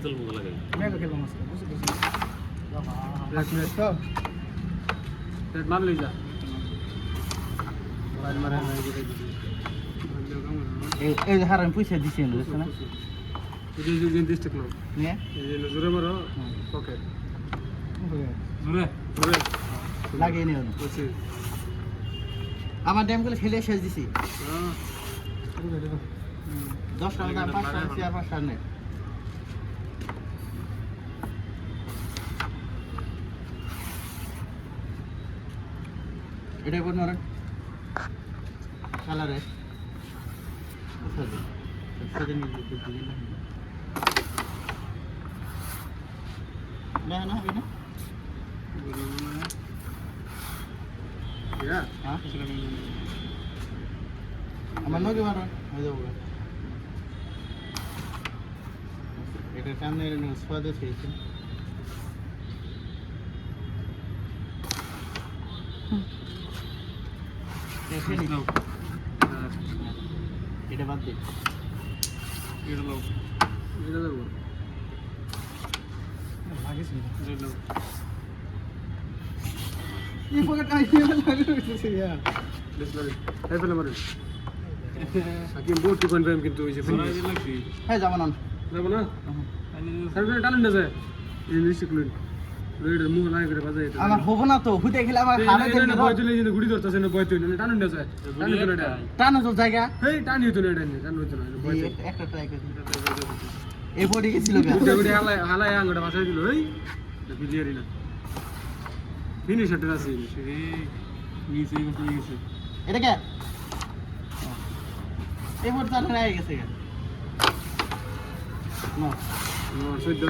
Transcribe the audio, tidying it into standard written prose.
চল মজা লাগে মেগা খেলবো মাছ বুঝতে পারছি এক মিনিট তো পেট মার লই যা বাইরে মারে নাই যেটা দিছি এই হারাম পয়সা দিছি বুঝছ না এই যে ডিস্ট্রিক্ট নাও নিয়ে এই যে জোরে মারো ওকে জোরে জোরে লাগিয়ে নিও বুঝছি আমার ড্যামগুলো খেলে শেষ দিছি হ্যাঁ 10 টাকা দাম 5 টাকা শেয়ার 5 টাকা নেই এটাই বল নরেন কালারে না না হবে না ইয়া হ্যাঁ আমার নগে মারো হয়ে যাবো এটা সামনে স্বাদ আছে এটা বাদ দে এটা লাও এটা দেবো লাগিস এটা লাও এই পকেট আই লাগিস ইয়া ডিসপ্লে এই ফেলে মারো সাকিম বোর্ড 2.5 কিন্তু হইছে হ্যাঁ যাবো না যাবো না সার্ভিস টানেন না যায় এই ডিস্ট্রিক্ট লইন লইডের মুখ নাই করে বাজাই এটা আমার হবো না তো হুদে খেলে আমার হারে এটা বয় তুলে যে গুড়ি ধরতেছে না বয় তুলে টানেন না যায় টানেন তো এটা টানো তো জায়গা হেই টানি তো এটা নি টান হইতো না বয় একটা ট্রাই করে এই পড়ে গেছিল গা গুড়ি গুড়ি হালাই হালাই আঙ্গটা বাসাই দিল এই বিজিয়ারি না ফিনিশ এটা আছে নিচে গেছে এটা কে এই পড়ে টান হয়ে গেছে গা না নো সৈদ্য